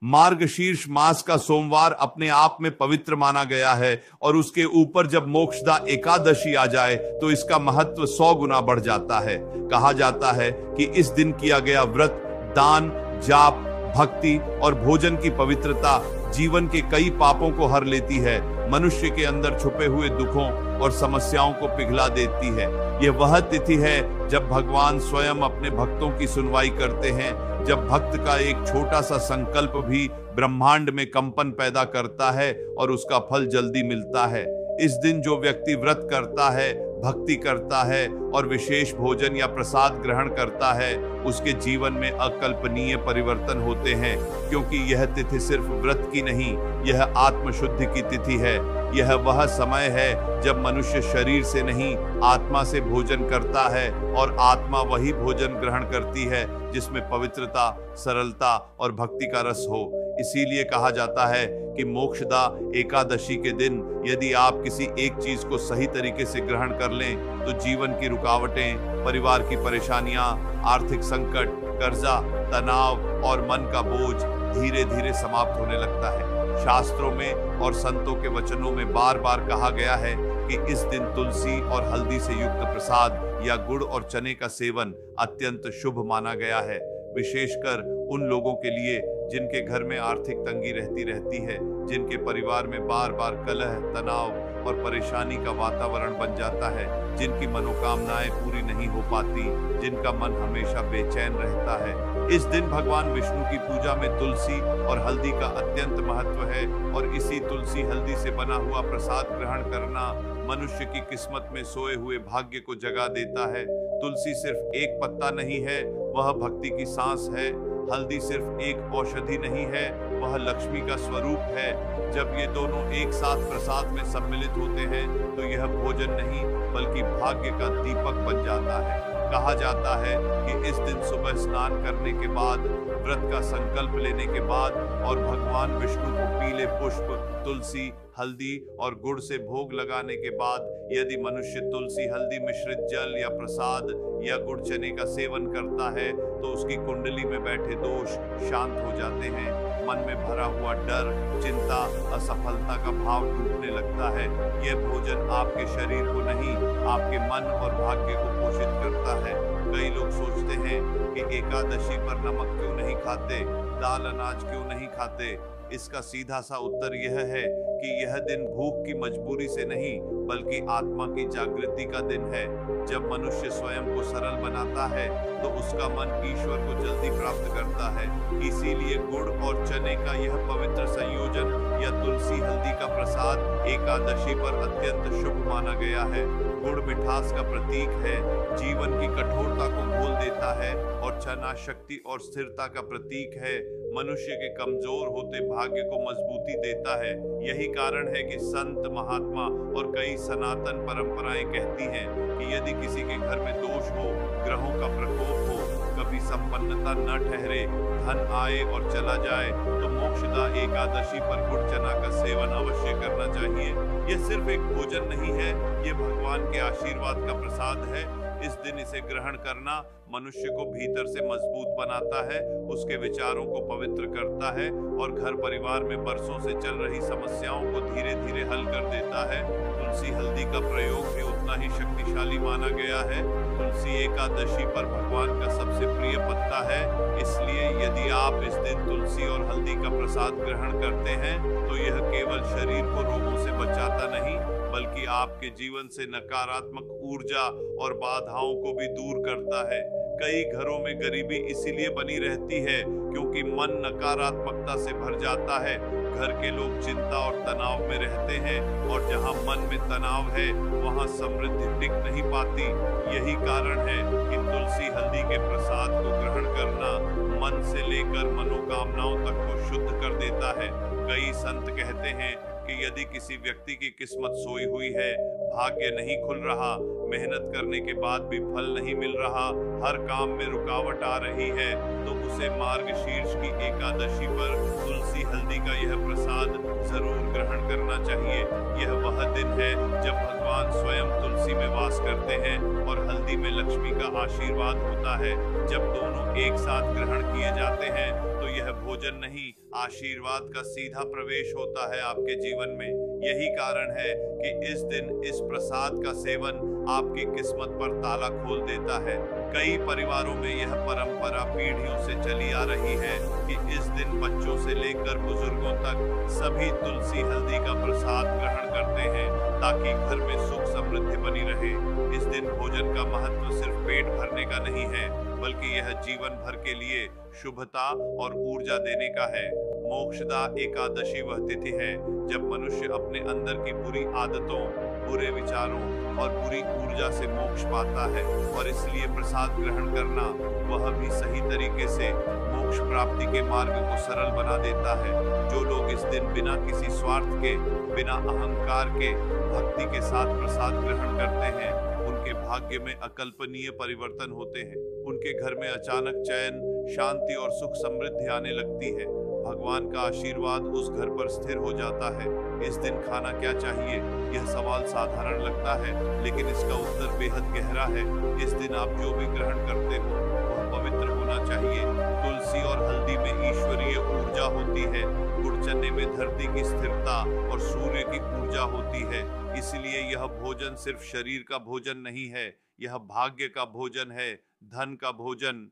मार्गशीर्ष मास का सोमवार अपने आप में पवित्र माना गया है और उसके ऊपर जब मोक्षदा एकादशी आ जाए तो इसका महत्व 100 गुना बढ़ जाता है। कहा जाता है कि इस दिन किया गया व्रत, दान, जाप, भक्ति और भोजन की पवित्रता जीवन के कई पापों को हर लेती है, मनुष्य के अंदर छुपे हुए दुखों और समस्याओं को पिघला देती है। यह वह तिथि है जब भगवान स्वयं अपने भक्तों की सुनवाई करते हैं, जब भक्त का एक छोटा सा संकल्प भी ब्रह्मांड में कंपन पैदा करता है और उसका फल जल्दी मिलता है। इस दिन जो व्यक्ति व्रत करता है, भक्ति करता है और विशेष भोजन या प्रसाद ग्रहण करता है, उसके जीवन में अकल्पनीय परिवर्तन होते हैं, क्योंकि यह तिथि सिर्फ व्रत की नहीं, यह आत्मशुद्धि की तिथि है। यह वह समय है जब मनुष्य शरीर से नहीं, आत्मा से भोजन करता है और आत्मा वही भोजन ग्रहण करती है जिसमें पवित्रता, सरलता और भक्ति का रस हो। इसीलिए कहा जाता है कि मोक्षदा एकादशी के दिन यदि आप किसी एक चीज को सही तरीके से ग्रहण कर लें तो जीवन की रुकावटें, परिवार की परेशानियां, आर्थिक संकट, कर्जा, तनाव और मन का बोझ धीरे धीरे समाप्त होने लगता है। शास्त्रों में और संतों के वचनों में बार बार कहा गया है कि इस दिन तुलसी और हल्दी से युक्त प्रसाद या गुड़ और चने का सेवन अत्यंत शुभ माना गया है, विशेषकर उन लोगों के लिए जिनके घर में आर्थिक तंगी रहती है, जिनके परिवार में बार बार कलह, तनाव और परेशानी का वातावरण बन जाता है, जिनकी मनोकामनाएं पूरी नहीं हो पाती, जिनका मन हमेशा बेचैन रहता है। इस दिन भगवान विष्णु की पूजा में तुलसी और हल्दी का अत्यंत महत्व है और इसी तुलसी हल्दी से बना हुआ प्रसाद ग्रहण करना मनुष्य की किस्मत में सोए हुए भाग्य को जगा देता है। तुलसी सिर्फ एक पत्ता नहीं है, वह भक्ति की सांस है। हल्दी सिर्फ एक औषधि नहीं है, वह लक्ष्मी का स्वरूप है। जब ये दोनों एक साथ प्रसाद में सम्मिलित होते हैं तो यह भोजन नहीं बल्कि भाग्य का दीपक बन जाता है। कहा जाता है कि इस दिन सुबह स्नान करने के बाद, व्रत का संकल्प लेने के बाद और भगवान विष्णु को पीले पुष्प, तुलसी, हल्दी और गुड़ से भोग लगाने के बाद यदि मनुष्य तुलसी हल्दी मिश्रित जल या प्रसाद या गुड़ चने का सेवन करता है तो उसकी कुंडली में बैठे दोष शांत हो जाते हैं। मन में भरा हुआ डर, चिंता, असफलता का भाव टूटने लगता है। यह भोजन आपके शरीर को नहीं, आपके मन और भाग्य को पोषित करता है। कई लोग सोचते हैं कि एकादशी पर नमक क्यों नहीं खाते, दाल अनाज क्यों नहीं खाते। इसका सीधा सा उत्तर यह है कि यह दिन भूख की मजबूरी से नहीं बल्कि आत्मा की जागृति का दिन है। जब मनुष्य स्वयं को सरल बनाता है तो उसका मन ईश्वर को जल्दी प्राप्त करता है। इसीलिए गुड़ और चने का यह पवित्र संयोजन या तुलसी हल्दी का प्रसाद एकादशी पर अत्यंत शुभ माना गया है। गुड़ मिठास का प्रतीक है, जीवन की कठोरता को खोल देता है और चना शक्ति और स्थिरता का प्रतीक है, मनुष्य के कमजोर होते भाग्य को मजबूती देता है। यही कारण है कि संत, महात्मा और कई सनातन परंपराएं कहती हैं कि यदि किसी के घर में दोष हो, ग्रहों का प्रकोप हो, कभी संपन्नता न ठहरे, धन आए और चला जाए तो मोक्षदा एकादशी पर गुड़ चना का सेवन अवश्य करना चाहिए। यह सिर्फ एक भोजन नहीं है, यह भगवान के आशीर्वाद का प्रसाद है। इस दिन इसे ग्रहण करना मनुष्य को भीतर से मजबूत बनाता है, उसके विचारों को पवित्र करता है और घर परिवार में बरसों से चल रही समस्याओं को धीरे धीरे हल कर देता है। तुलसी हल्दी का प्रयोग भी उतना ही शक्तिशाली माना गया है। तुलसी एकादशी पर भगवान का सबसे प्रिय पत्ता है, इसलिए यदि आप इस दिन तुलसी और हल्दी का प्रसाद ग्रहण करते हैं तो यह केवल शरीर को रोगों से बचाता नहीं बल्कि आपके जीवन से नकारात्मक ऊर्जा और बाधाओं को भी दूर करता है। कई घरों में गरीबी इसीलिए बनी रहती है क्योंकि मन नकारात्मकता से भर जाता है। घर के लोग चिंता और तनाव में रहते हैं और जहां मन में तनाव है वहां समृद्धि टिक नहीं पाती। यही कारण है कि तुलसी हल्दी के प्रसाद को ग्रहण करना मन से लेकर मनोकामनाओं तक को शुद्ध कर देता है। कई संत कहते हैं कि यदि किसी व्यक्ति की किस्मत सोई हुई है, भाग्य नहीं खुल रहा, मेहनत करने के बाद भी फल नहीं मिल रहा, हर काम में रुकावट आ रही है, तो उसे मार्गशीर्ष की एकादशी पर तुलसी हल्दी का यह प्रसाद जरूर ग्रहण करना चाहिए। यह वह दिन है जब भगवान स्वयं तुलसी में वास करते हैं और हल्दी में लक्ष्मी का आशीर्वाद होता है। जब दोनों एक साथ ग्रहण किए जाते हैं तो यह भोजन नहीं, आशीर्वाद का सीधा प्रवेश होता है आपके जीवन में। यही कारण है कि इस दिन इस प्रसाद का सेवन आपकी किस्मत पर ताला खोल देता है। कई परिवारों में यह परंपरा पीढ़ियों से चली आ रही है कि इस दिन बच्चों से लेकर बुजुर्गों तक सभी तुलसी हल्दी का प्रसाद ग्रहण करते हैं ताकि घर में सुख समृद्धि बनी रहे। इस दिन भोजन का महत्व सिर्फ पेट भरने का नहीं है, बल्कि यह जीवन भर के लिए शुभता और ऊर्जा देने का है। मोक्षदा एकादशी वह तिथि है जब मनुष्य अपने अंदर की बुरी आदतों, बुरे विचारों और बुरी ऊर्जा से मोक्ष पाता है, और इसलिए प्रसाद ग्रहण करना वह भी सही तरीके से मोक्ष प्राप्ति के मार्ग को सरल बना देता है। जो लोग इस दिन बिना किसी स्वार्थ के, बिना अहंकार के, भक्ति के साथ प्रसाद ग्रहण करते हैं, उनके भाग्य में अकल्पनीय परिवर्तन होते हैं। उनके घर में अचानक चैन, शांति और सुख समृद्धि आने लगती है। भगवान का आशीर्वाद उस घर पर स्थिर हो जाता है। इस दिन खाना क्या चाहिए, यह सवाल साधारण लगता है, लेकिन इसका उत्तर बेहद गहरा है। इस दिन आप जो भी ग्रहण करते हो वह पवित्र होना चाहिए। तुलसी और हल्दी में ईश्वरीय ऊर्जा होती है, गुड़ चने में धरती की स्थिरता और सूर्य की ऊर्जा होती है। इसलिए यह भोजन सिर्फ शरीर का भोजन नहीं है, यह भाग्य का भोजन है, धन का भोजन,